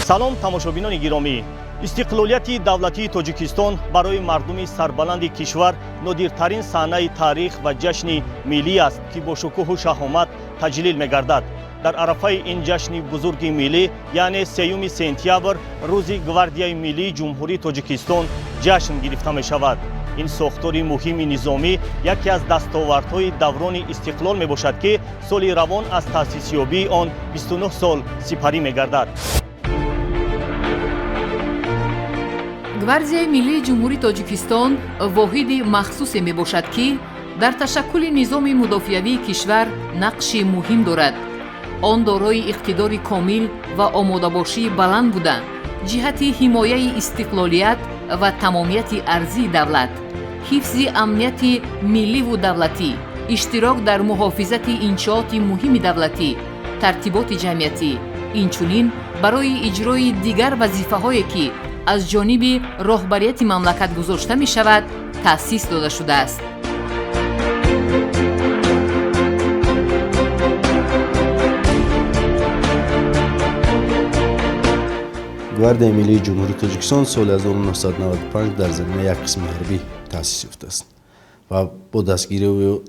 салом тамошобинони гиромӣ. истиқлолияти давлатии тоҷикистон барои мардуми сарбаланди кишвар нодиртарин саҳнаи таърих ва ҷашни миллӣ аст, ки бо шукӯҳу шаҳомат таҷлил мегардад. дар арафаи ин ҷашни бузурги миллӣ, яъне 3 сентябр, рӯзи гвардияи миллии ҷумҳурии тоҷикистон ҷашн гирифта мешавад. ин сохтори муҳими низомӣ яке аз дастовардҳои даврони истиқлол мебошад, ки соли равон аз таъсисёбии он 29 сол сипарӣ мегардад. гвардияи миллии ҷумҳурии тоҷикистон воҳиди махсусе мебошад, ки дар ташаккули низоми мудофиавии кишвар нақши муҳим дорад. он дорои иқтидори комил ва омодабошии баланд буда, ҷиҳати ҳимояи истиқлолият ва тамомияти арзии давлат, ҳифзи амнияти милливу давлатӣ, иштирок дар муҳофизати иншооти муҳими давлатӣ, тартиботи ҷамъиятӣ, инчунин барои иҷрои дигар вазифаҳое, ки аз ҷониби роҳбарияти мамлакат гузошта мешавад, таъсис дода шудааст. гвардияи миллии ҷумҳурии тоҷикистон соли 1995 дар заминаи як қисми ҳарбӣ таъсис ёфтааст ва бо дастгирии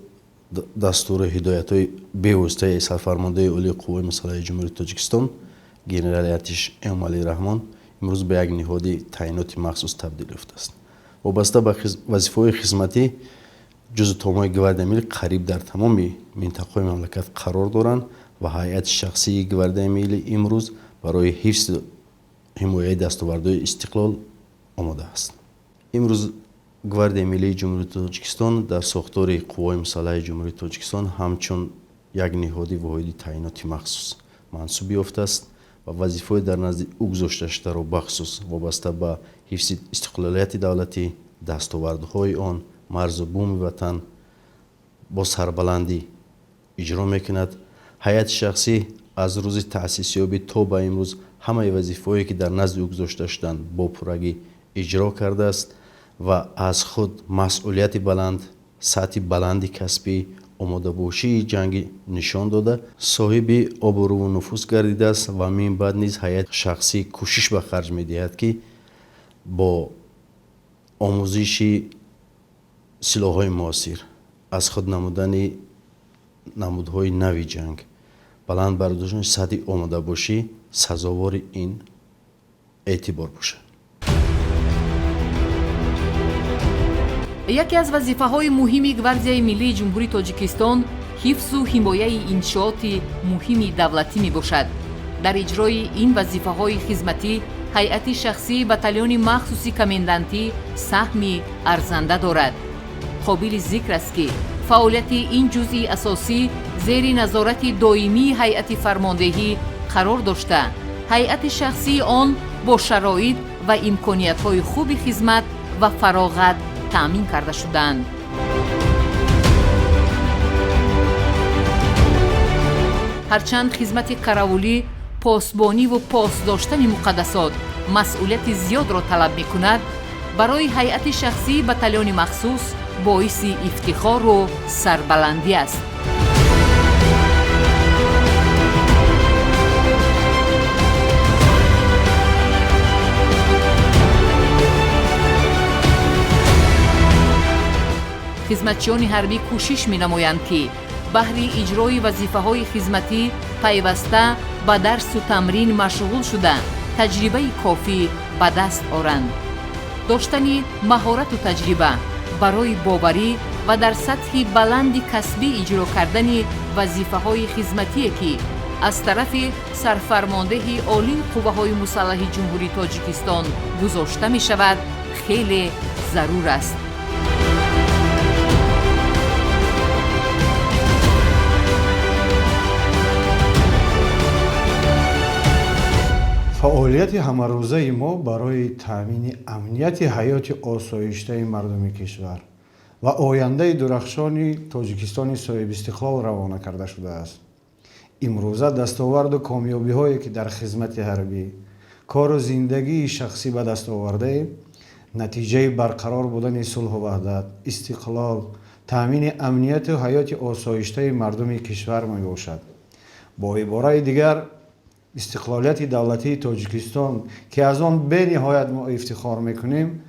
дастури ҳидоятҳои бевоситаи сарфармондаи олии қувваи мусаллаҳаи ҷумҳурии тоҷикистон генерали артиш эмомалии раҳмон имрӯз ба як ниҳоди таъиноти махсус табдил ёфтааст. вобаста ба вазифаҳои хизматӣ ҷузъу томҳои гвардияи миллӣ қариб дар тамоми минтақаҳои мамлакат қарор доранд ва ҳайати шахсии гвардияи миллӣ имрӯз барои ҳифзи ҳимояи дастовардҳои истиқлол омода аст. имрӯз гвардияи миллии ҷумҳурии тоҷикистон дар сохтори қувваҳои мусаллаҳаи ҷумҳурии тоҷикистон ҳамчун як ниҳоди воҳиди таъиноти махсус мансуб ёфтааст ва вазифаҳое дар назди ӯ гузошта шударо бахусус вобаста ба ҳифзи истиқлолияти давлатӣ, дастовардҳои он, марзу бӯми ватан бо сарбаландӣ иҷро мекунад. ҳайати шахсӣ аз рӯзи таъсисёбӣ то ба имрӯз ҳамаи вазифаҳое ки дар назди ӯ гузошта шуданд бо пуррагӣ иҷро кардааст ва аз худ масъулияти баланд, сатҳи баланди касбӣ, омодабошии ҷангӣ нишон дода соҳиби обрӯву нуфуз гардидааст ва мин баъд низ ҳайати шахсӣ кӯшиш ба харҷ медиҳад, ки бо омӯзиши силоҳҳои муосир, аз худ намудани намудҳои нави ҷанг, баланд бардоштани сатҳи омодабошӣ сазовори ин эътибор бошад. яке аз вазифаҳои муҳими гвардияи миллии ҷумҳурии тоҷикистон ҳифзу ҳимояи иншооти муҳими давлатӣ мебошад. дар иҷрои ин вазифаҳои хизматӣ ҳайати шахсии батальёни махсуси комендантӣ саҳми арзанда дорад. қобили зикр аст, ки фаъолияти ин ҷузъи асосӣ зери назорати доимии ҳайати фармондеҳӣ қарор дошта, ҳайати шахсии он бо шароит ва имкониятҳои хуби хизмат ва фароғат таъмин карда шуданд. ҳарчанд хизмати қаравулӣ, посбониву посдоштани муқаддасот масъулияти зиёдро талаб мекунад, барои ҳайати шахсии батальёни махсус боиси ифтихору сарбаландӣ аст. хизматчиёни ҳарбӣ кӯшиш менамоянд, ки баҳри иҷрои вазифаҳои хизматӣ пайваста ба дарсу тамрин машғул шуда, таҷрибаи кофӣ ба даст оранд. доштани маҳорату таҷриба барои боварӣ ва дар сатҳи баланди касбӣ иҷро кардани вазифаҳои хизматие, ки аз тарафи сарфармондеҳи олии қувваҳои мусаллаҳи ҷумҳурии тоҷикистон гузошта мешавад, хеле зарур аст. фаъолияти ҳамарӯзаи мо барои таъмини амнияти ҳаёти осоиштаи мардуми кишвар ва ояндаи дурахшони тоҷикистони соҳибистиқлол равона карда шудааст. имрӯза дастоварду комёбиҳое ки дар хизмати ҳарбӣ, кору зиндагии шахсӣ ба даст овардаем, натиҷаи барқарор будани сулҳу ваҳдат, истиқлол, таъмини амнияту ҳаёти осоиштаи мардуми кишвар мебошад. бо ибораи дигар, استقلالیت دولتی تاجیکستان که از آن به نهایت ما افتخار میکنیم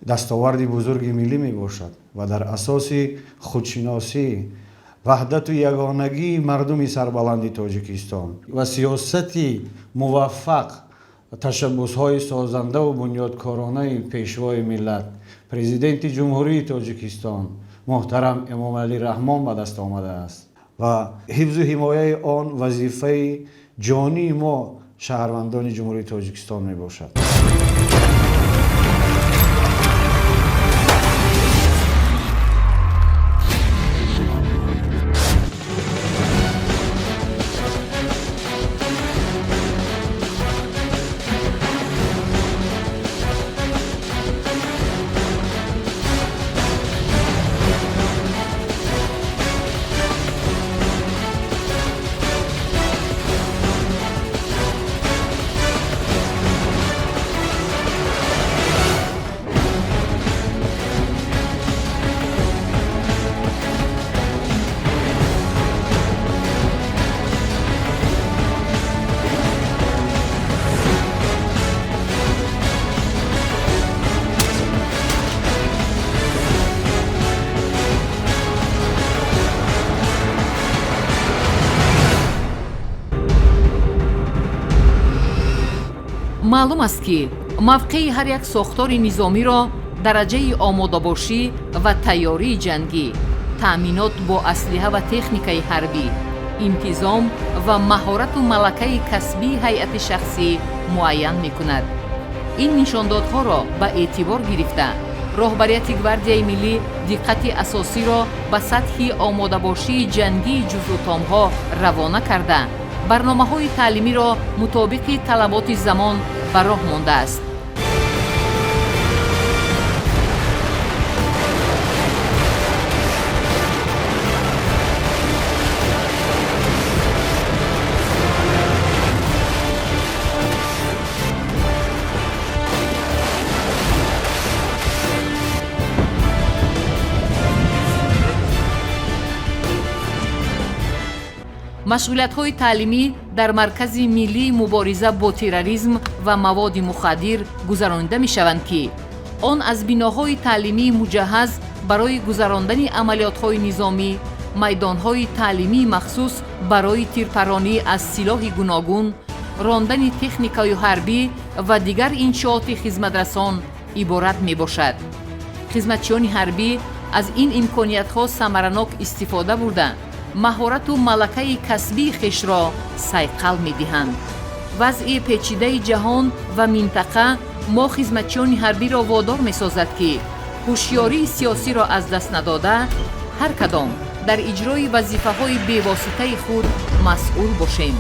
دستاورد بزرگ ملی می باشد و در اساس خودشناسی وحدت و یگانگی مردم سربلند تاجیکستان و سیاست موفق تشبس‌های سازنده و بنیادکارانه پیشوای ملت پرزیدنت جمهوری تاجیکستان محترم امام علی رحمان به دست آمده است و حفظ و حمایه آن وظیفه جانی ما شهروندان جمهوری تاجیکستان می باشد. маълум аст ки мавқеи ҳар як сохтори низомиро дараҷаи омодабошӣ ва тайёрии ҷангӣ, таъминот бо аслиҳа ва техникаи ҳарбӣ, интизом ва маҳорату малакаи касбии ҳайати шахсӣ муайян мекунад. ин нишондодҳоро ба эътибор гирифта роҳбарияти гвардияи миллӣ диққати асосиро ба сатҳи омодабошии ҷангии ҷузъутомҳо равона карда барномаҳои таълимиро мутобиқи талаботи замон ба роҳ мондааст. машғулиятҳои таълимӣ дар маркази миллии мубориза бо терроризм ва маводи мухаддир гузаронида мешаванд ки он аз биноҳои таълимии муҷаҳҳаз барои гузарондани амалиётҳои низомӣ, майдонҳои таълимии махсус барои тирпаронӣ аз силоҳи гуногун, рондани техникаи ҳарбӣ ва дигар иншооти хизматрасон иборат мебошад. хизматчиёни ҳарбӣ аз ин имкониятҳо самаранок истифода бурда маҳорату малакаи касбии хешро сайқал медиҳанд. вазъи печидаи ҷаҳон ва минтақа мо хизматчиёни ҳарбиро водор месозад ки ҳушёрии сиёсиро аз даст надода ҳар кадом дар иҷрои вазифаҳои бевоситаи худ масъул бошем.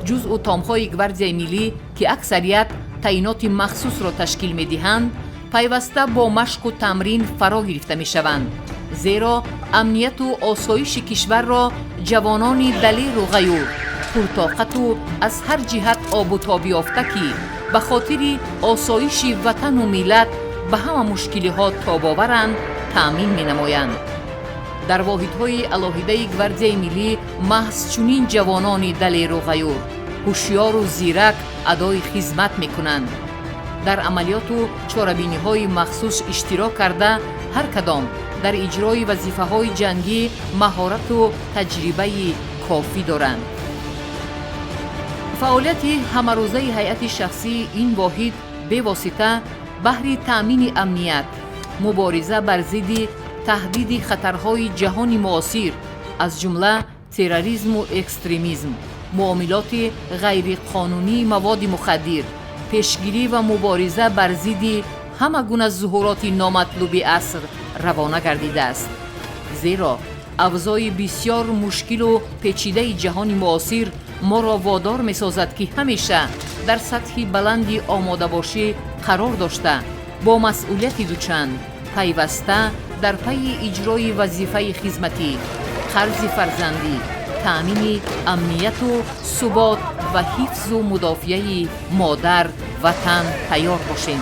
ҷузъу томҳои гвардияи миллӣ ки аксарият таъиноти махсусро ташкил медиҳанд, пайваста бо машқу тамрин фаро гирифта мешаванд, зеро амнияту осоиши кишварро ҷавонони далеру ғайюр, пуртоқату аз ҳар ҷиҳат обутобӣ ёфта ки ба хотири осоиши ватану миллат ба ҳама мушкилиҳо тобоваранд, таъмин менамоянд. дар воҳидҳои алоҳидаи гвардияи миллӣ маҳз чунин ҷавонони далеру ғайюр, ҳушёру зирак адои хизмат мекунанд. дар амалиёту чорабиниҳои махсус иштирок карда ҳар кадом дар иҷрои вазифаҳои ҷангӣ маҳорату таҷрибаи кофӣ доранд. фаъолияти ҳамарӯзаи ҳайати шахсии ин воҳид бевосита баҳри таъмини амният, мубориза бар зидди таҳдиди хатарҳои ҷаҳони муосир, аз ҷумла терроризму экстремизм, муомилоти ғайриқонунии маводи мухаддир, пешгирӣ ва мубориза бар зидди ҳама гуна зуҳуроти номатлуби аср равона гардидааст. зеро авзои бисёр мушкилу печидаи ҷаҳони муосир моро водор месозад ки ҳамеша дар сатҳи баланди омодабошӣ қарор дошта бо масъулияти дучанд пайваста дар пайи иҷрои вазифаи хизматӣ, қарзи фарзандӣ, таъмини амнияту субот ва ҳифзу мудофиаи модар ватан тайёр бошем.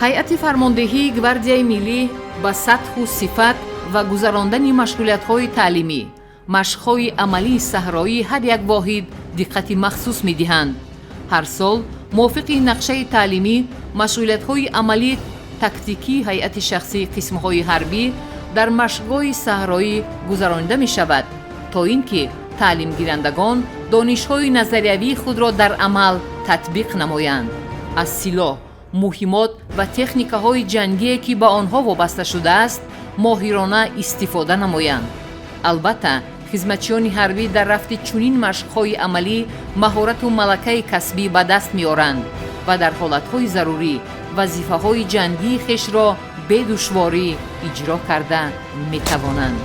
ҳайати фармондеҳии гвардияи миллӣ ба сатҳу сифат ва гузарондани машғулиятҳои таълимӣ, машқҳои амалии саҳроӣ ҳар як воҳид диққати махсус медиҳанд. ҳар сол мувофиқи нақшаи таълимӣ машғулиятҳои амалии тактикии ҳайати шахсии қисмҳои ҳарбӣ дар машқҳои саҳроӣ гузаронида мешавад, то ин ки таълимгирандагон донишҳои назариявии худро дар амал татбиқ намоянд. аз силоҳ, муҳимот ва техникаҳои ҷангие ки ба онҳо вобаста шудааст моҳирона истифода намоянд. албатта хизматчиёни ҳарбӣ дар рафти чунин машқҳои амалӣ маҳорату малакаи касбӣ ба даст меоранд ва дар ҳолатҳои зарурӣ вазифаҳои ҷангии хешро бе душворӣ иҷро карда метавонанд.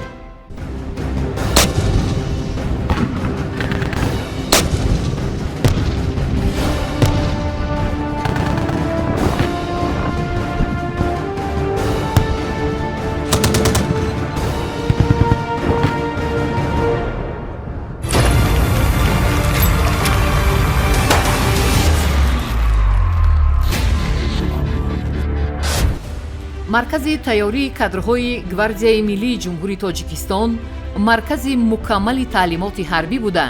маркази тайёрии кадрҳои гвардияи миллии ҷумҳурии тоҷикистон маркази мукаммали таълимоти ҳарбӣ буда,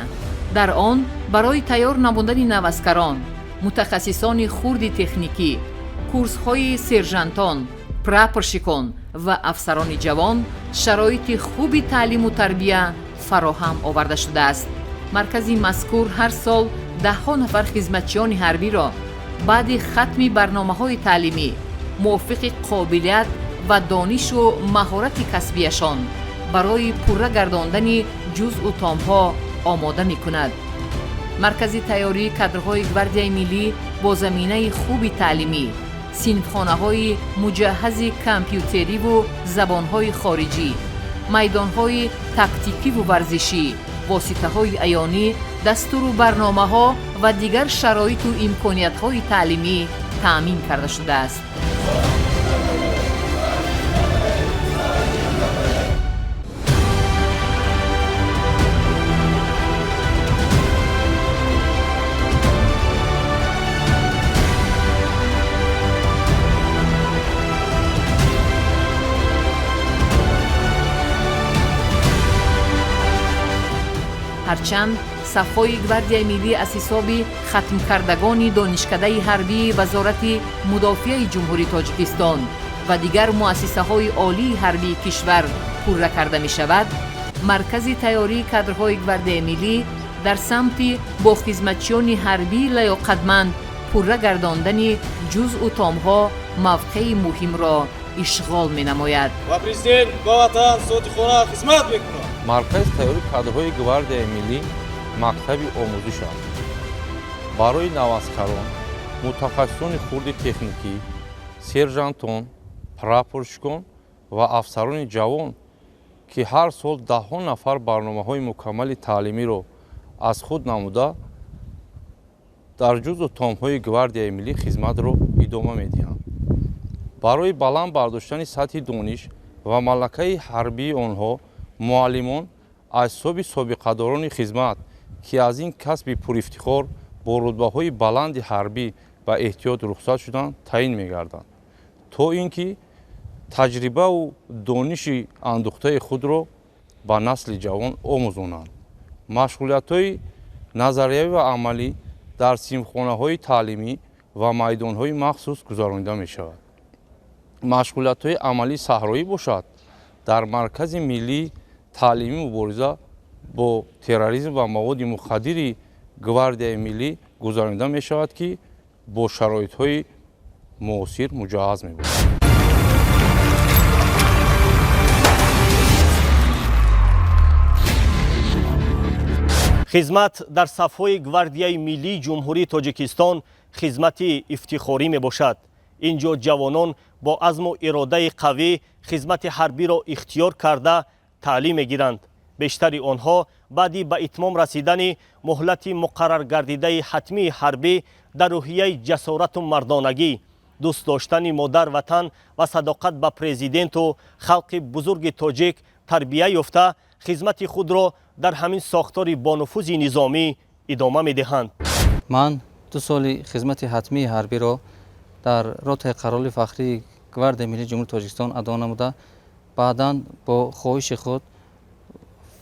дар он барои тайёр намудани наваскарон, мутахассисони хурди техникӣ, курсҳои сержантон, прапорщикон ва афсарони ҷавон шароити хуби таълиму тарбия фароҳам оварда шудааст. маркази мазкур ҳар сол даҳҳо нафар хизматчиёни ҳарбиро баъди хатми барномаҳои таълимӣ мувофиқи қобилият ва донишу маҳорати касбияшон барои пурра гардондани ҷузъу томҳо омода мекунад. маркази тайёрии кадрҳои гвардияи миллӣ бо заминаи хуби таълимӣ, синфхонаҳои муҷаҳҳази компютериву забонҳои хориҷӣ, майдонҳои тактикиву варзишӣ, воситаҳои аёнӣ, дастуру барномаҳо ва дигар шароиту имкониятҳои таълимӣ таъмин карда шудааст. ҳарчанд сафҳои гвардияи миллӣ аз ҳисоби хатмкардагони донишкадаи ҳарбии вазорати мудофиаи ҷумҳурии тоҷикистон ва дигар муассисаҳои олии ҳарбии кишвар пурра карда мешавад, маркази тайёрии кадрҳои гвардияи миллӣ дар самти бо хизматчиёни ҳарбии лаёқатманд пурра гардондани ҷузъу томҳо мавқеи муҳимро ишғол менамояд. ва президент ба ватан соати хона хизмат мекунад. маркази тайёрии кадрҳои гвардияи миллӣ мактаби омӯзиш аст барои наваскарон, мутахассисони хурди техникӣ, сержантон, прапорщикон ва афсарони ҷавон ки ҳар сол даҳҳо нафар барномаҳои мукаммали таълимиро аз худ намуда дар ҷузъу томҳои гвардияи миллӣ хизматро идома медиҳанд. барои баланд бардоштани сатҳи дониш ва малакаи ҳарбии онҳо муаллимон аз ҳисоби собиқадорони хизмат ки аз ин касби пурифтихор бо рутбаҳои баланди ҳарбӣ ба эҳтиёт рухсат шуданд таъин мегарданд, то ин ки таҷрибаву дониши андӯхтаи худро ба насли ҷавон омӯзонанд. машғулиятҳои назариявӣ ва амалӣ дар синфхонаҳои таълимӣ ва майдонҳои махсус гузаронида мешавад. машғулиятҳои амалии саҳроӣ бошад, дар маркази миллии таълимии мубориза бо терроризм ва маводи мухаддири гвардияи миллӣ гузаронида мешавад ки бо шароитҳои муосир муҷаҳҳаз мебошад. хизмат дар сафҳои гвардияи миллии ҷумҳурии тоҷикистон хизмати ифтихорӣ мебошад. ин ҷо ҷавонон бо азму иродаи қавӣ хизмати ҳарбиро ихтиёр карда таълим мегиранд. бештари онҳо баъди ба итмом расидани муҳлати муқаррар гардидаи ҳатмии ҳарбӣ дар рӯҳияи ҷасорату мардонагӣ, дӯст доштани модар ватан ва садоқат ба президенту халқи бузурги тоҷик тарбия ёфта хизмати худро дар ҳамин сохтори бонуфузи низомӣ идома медиҳанд. ман 2 соли хизмати ҳатмии ҳарбиро дар ротаи қароли фахрии гвардияи миллии ҷумҳурии тоҷикистон адо намуда, баъдан бо хоҳиши худ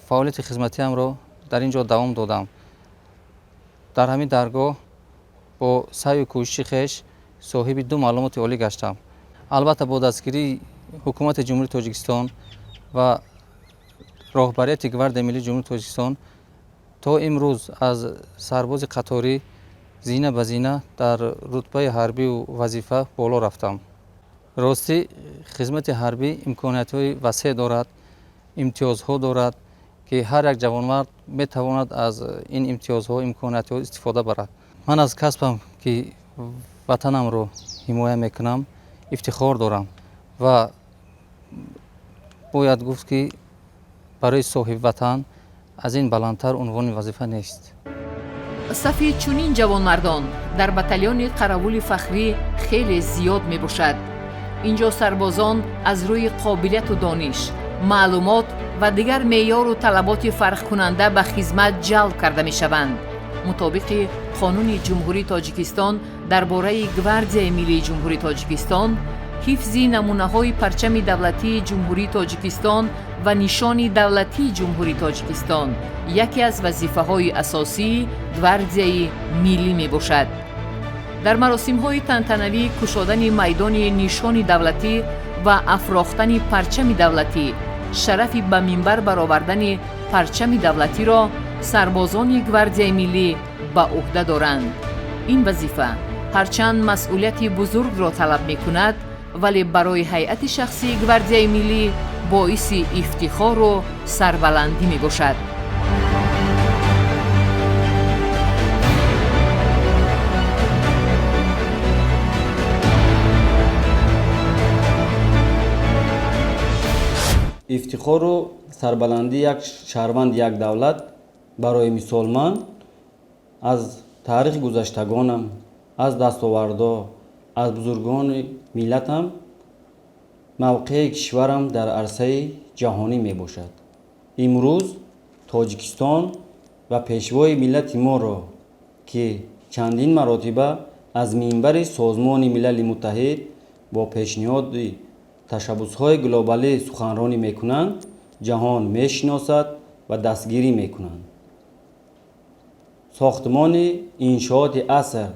фаъолияти хизматиамро дар ин ҷо давом додам. дар ҳамин даргоҳ бо саъю кӯшиши хеш соҳиби 2 маълумоти олӣ гаштам. албатта бо дастгирии ҳукумати ҷумҳурии тоҷикистон ва роҳбарияти гвардияи миллии ҷумҳурии тоҷикистон то имрӯз аз сарбози қаторӣ зина ба зина дар рутбаи ҳарбию вазифа боло рафтам. ростӣ хизмати ҳарбӣ имкониятҳои васеъ дорад, имтиёзҳо дорад, ки ҳар як ҷавонмард метавонад аз ин имтиёзҳо, имкониятҳо истифода барад. ман аз касбам, ки ватанамро ҳимоя мекунам, ифтихор дорам ва бояд гуфт, ки барои соҳибватан аз ин баландтар унвони вазифа нест. сафи чунин ҷавонмардон дар батальёни қаравули фахрӣ хеле зиёд мебошад. ин ҷо сарбозон аз рӯи қобилияту дониш, маълумот ва дигар меъёру талаботи фарқкунанда ба хизмат ҷалб карда мешаванд. мутобиқи қонуни ҷумҳурии тоҷикистон дар бораи гвардияи миллии ҷумҳурии тоҷикистон, ҳифзи намунаҳои парчами давлатии ҷумҳурии тоҷикистон ва нишони давлатии ҷумҳурии тоҷикистон яке аз вазифаҳои асосии гвардияи миллӣ мебошад. дар маросимҳои тантанавӣ кушодани майдони нишони давлатӣ ва афрохтани парчами давлатӣ, шарафи ба минбар баровардани парчами давлатиро сарбозони гвардияи миллӣ ба уҳда доранд. ин вазифа ҳарчанд масъулияти бузургро талаб мекунад, вале барои ҳайати шахсии гвардияи миллӣ боиси ифтихору сарбаландӣ мебошад. ифтихору сарбаландии як шаҳрванди як давлат барои мисол ман аз таърихи гузаштагонам, аз дастовардо, аз бузургони миллатам мавқеи кишварам дар арсаи ҷаҳонӣ мебошад. имрӯз тоҷикистон ва пешвои миллати моро, ки чандин маротиба аз минбари созмони милали муттаҳид бо пешниҳоди ташаббусҳои глобалӣ суханронӣ мекунанд, ҷаҳон мешиносад ва дастгирӣ мекунанд. сохтмони иншооти аср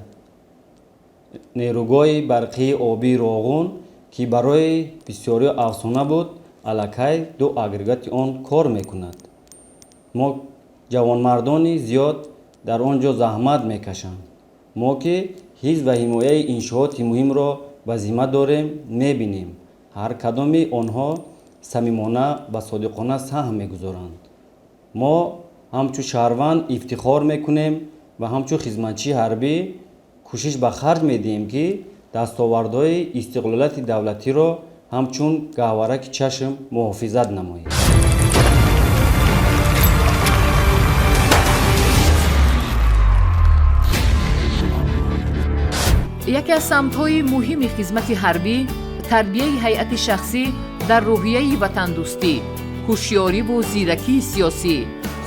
нерӯгоҳи барқии обии Роғун, ки барои бисёриҳо афсона буд, аллакай 2 агрегати он кор мекунад. мо ҷавонмардони зиёд дар он ҷо заҳмат мекашанд. мо ки ҳифз ва ҳимояи иншооти муҳимро ба зимма дорем, мебинем ҳар кадоми онҳо самимона ва содиқона саҳм мегузоранд. мо ҳамчун шаҳрванд ифтихор мекунем ва ҳамчун хизматчии ҳарбӣ кӯшиш ба харҷ медиҳем, ки дастовардҳои истиқлолияти давлатиро ҳамчун гаҳвараки чашм муҳофизат намоем. яке аз самтҳои муҳими хизмати ҳарбӣ тарбияи ҳайати шахсӣ дар рӯҳияи ватандӯстӣ, ҳушёриву зиракии сиёсӣ,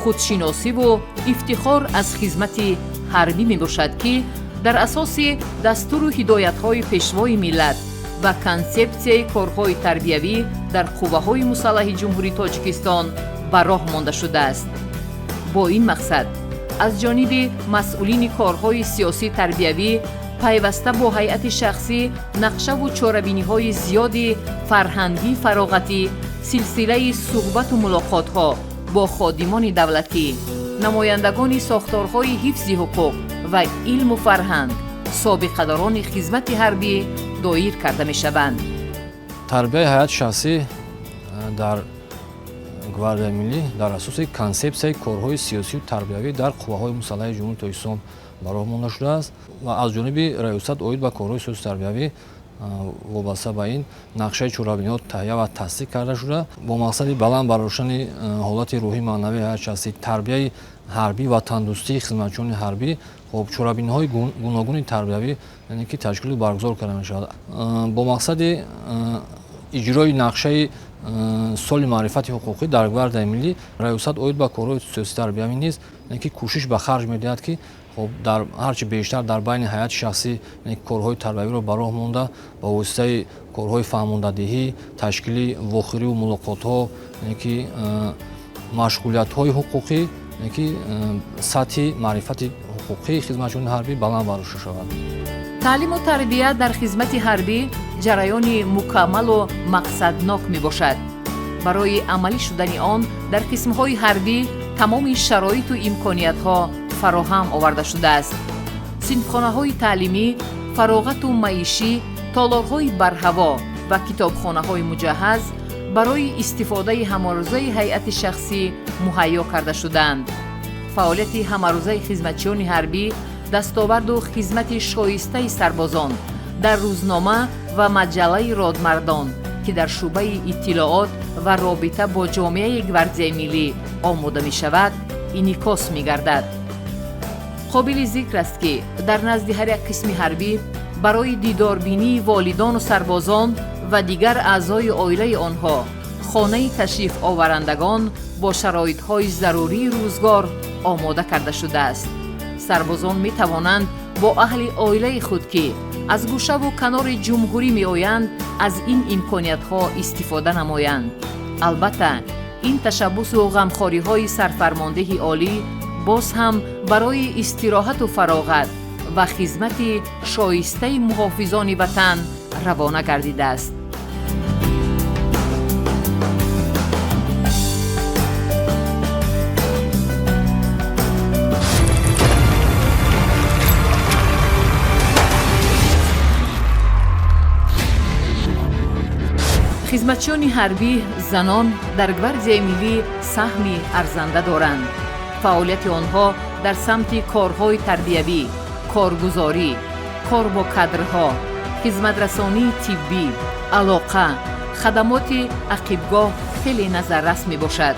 худшиносиву ифтихор аз хизмати ҳарбӣ мебошад, ки дар асоси дастуру ҳидоятҳои пешвои миллат ва консепсияи корҳои тарбиявӣ дар қувваҳои мусаллаҳи ҷумҳурии тоҷикистон ба роҳ монда шудааст. бо ин мақсад аз ҷониби масъулини корҳои сиёсӣ тарбиявӣ пайваста бо ҳайати шахсӣ нақшаву чорабиниҳои зиёди фарҳангӣ фароғатӣ силсилаи суҳбату мулоқотҳо бо ходимони давлатӣ, намояндагони сохторҳои ҳифзи ҳуқуқ ва илму фарҳанг, собиқадарони хизмати ҳарбӣ доир карда мешаванд. тарбияи ҳаят шахсӣ дар гвардияи миллӣ дар асоси консепсияи корҳои сиёсию тарбиявӣ дар қувваҳои мусаллаҳи ҷумҳурии Тоҷикистон ба роҳ монда шудааст ва аз ҷониби раёсат оид ба корҳои сиёсию тарбиявӣ вобаста ба ин нақшаи чорабиниҳо таҳия ва тасдиқ карда шуда бо мақсади баланд барошани ҳолати рӯҳӣ маънавии ҳаят шахсӣ тарбияи ҳарбӣ ва тандурустии хизматчиёни ҳарбӣ чорабиниҳои гуногуни тарбиявӣ яъне ки ташкилу баргузор карда мешавад бо мақсади иҷрои нақшаи соли маърифати ҳуқуқӣ дар гвардияи миллӣ раёсат оид ба корҳои сиёсии тарбиявӣ низ ки кӯшиш ба харҷ медиҳад ки дар ҳарчи бештар дар байни ҳаяти шахсӣ корҳои тарбиявиро ба роҳ монда ба воситаи корҳои фаҳмондадиҳӣ ташкили вохӯриву мулоқотҳо ки машғулиятҳои ҳуқуқӣ ки сатҳи маърифати ҳуқуқии хизматчиёни ҳарбӣ баланд барошта шавад. таълиму тарбия дар хизмати ҳарбӣ ҷараёни мукаммалу мақсаднок мебошад. барои амалӣ шудани он дар қисмҳои ҳарбӣ тамоми шароиту имкониятҳо фароҳам оварда шудааст. синфхонаҳои таълимӣ, фароғату маишӣ, толорҳои барҳаво ва китобхонаҳои муҷаҳҳаз барои истифодаи ҳамарӯзаи ҳайати шахсӣ муҳайё карда шудаанд. фаъолияти ҳамарӯзаи хизматчиёни ҳарбӣ дастоварду хизмати шоистаи сарбозон дар рӯзнома ва маҷаллаи родмардон ки дар шуъбаи иттилоот ва робита бо ҷомеаи гвардияи миллӣ омода мешавад инъикос мегардад. қобили зикр аст ки дар назди ҳар як қисми ҳарбӣ барои дидорбинии волидону сарбозон ва дигар аъзои оилаи онҳо хонаи ташрифоварандагон бо шароитҳои зарурии рӯзгор омода карда шудааст. сарбозон метавонанд бо аҳли оилаи худ ки аз гӯшаву канори ҷумҳурӣ меоянд аз ин имкониятҳо истифода намоянд. албатта ин ташаббусу ғамхориҳои сарфармондеҳи олӣ боз ҳам барои истироҳату фароғат ва хизмати шоистаи муҳофизони ватан равона гардидааст. хизматчиёни ҳарбӣ занон дар гвардияи миллӣ саҳми арзанда доранд. фаъолияти онҳо дар самти корҳои тарбиявӣ, коргузорӣ, кор бо кадрҳо, хизматрасонии тиббӣ, алоқа, хадамоти ақибгоҳ хеле назаррас мебошад.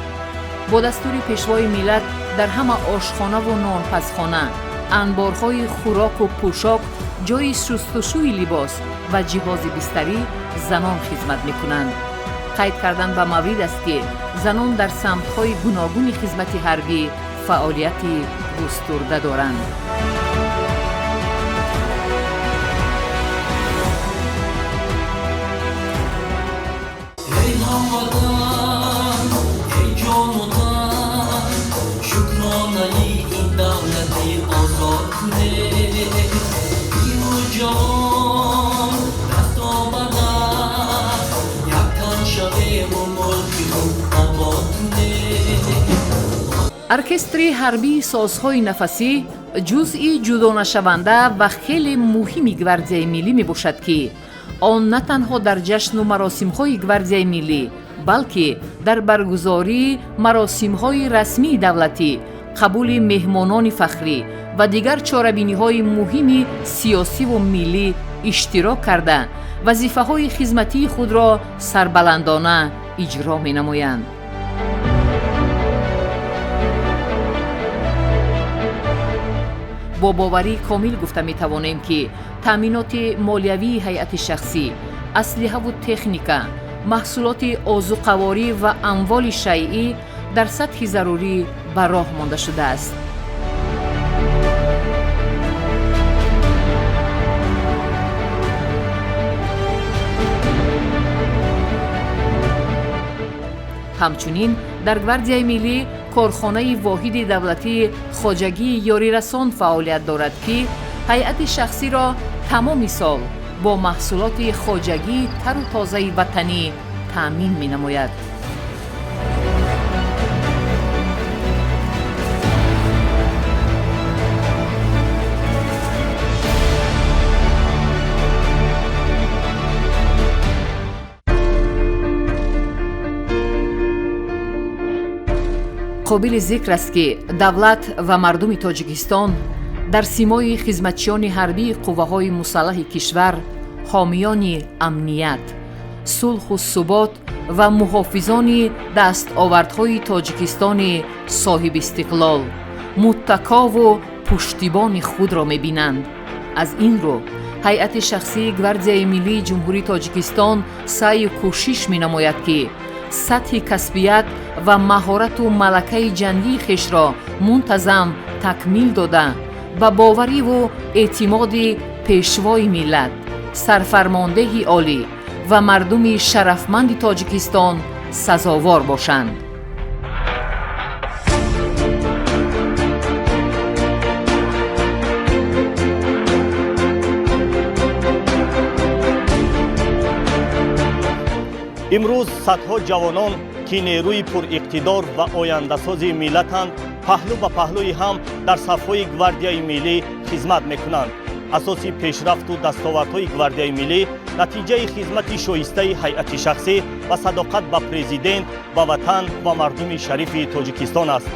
бо дастури пешвои миллат дар ҳама ошхонаву нонпазхона, анборҳои хӯроку пӯшок, ҷои шустушӯи либос ва ҷиҳози бистарӣ занон хизмат мекунанд. қайд кардан ба маврид аст ки занон дар самтҳои гуногуни хизмати ҳарбӣ фаъолияти густурда доранд. оркестри ҳарбии созҳои нафасӣ ҷузъи ҷудонашаванда ва хеле муҳими гвардияи миллӣ мебошад ки он на танҳо дар ҷашну маросимҳои гвардияи миллӣ балки дар баргузории маросимҳои расмии давлатӣ, қабули меҳмонони фахрӣ ва дигар чорабиниҳои муҳими сиёсиву миллӣ иштирок карда вазифаҳои хизматии худро сарбаландона иҷро менамоянд. бо боварии комил гуфта метавонем ки таъминоти молиявии ҳайати шахсӣ, аслиҳаву техника, маҳсулоти озуқаворӣ ва амволи шайъӣ дар сатҳи зарурӣ ба роҳ монда шудааст. ҳамчунин дар гвардияи миллӣ корхонаи воҳиди давлатии хоҷагии ёрирасон фаъолият дорад ки ҳайати шахсиро тамоми сол бо маҳсулоти хоҷагии тару тозаи ватанӣ таъмин менамояд. қобили зикр аст ки давлат ва мардуми тоҷикистон дар симои хизматчиёни ҳарбии қувваҳои мусаллаҳи кишвар ҳомиёни амният, сулҳу субот ва муҳофизони дастовардҳои тоҷикистони соҳибистиқлол, муттакову пуштибони худро мебинанд. аз ин рӯ ҳайати шахсии гвардияи миллии ҷумҳурии тоҷикистон саъю кӯшиш менамояд ки сатҳи касбият ва маҳорату малакаи ҷангии хешро мунтазам такмил дода ба бовариву эътимоди пешвои миллат, сарфармондеҳи олӣ ва мардуми шарафманди тоҷикистон сазовор бошанд. имрӯз садҳо ҷавонон ки нерӯи пуриқтидор ва ояндасози миллатанд паҳлӯ ба паҳлӯи ҳам дар сафҳои гвардияи миллӣ хизмат мекунанд. асоси пешрафту дастовардҳои гвардияи миллӣ натиҷаи хизмати шоистаи ҳайати шахсӣ ва садоқат ба президент, ба ватан ва мардуми шарифи тоҷикистон аст.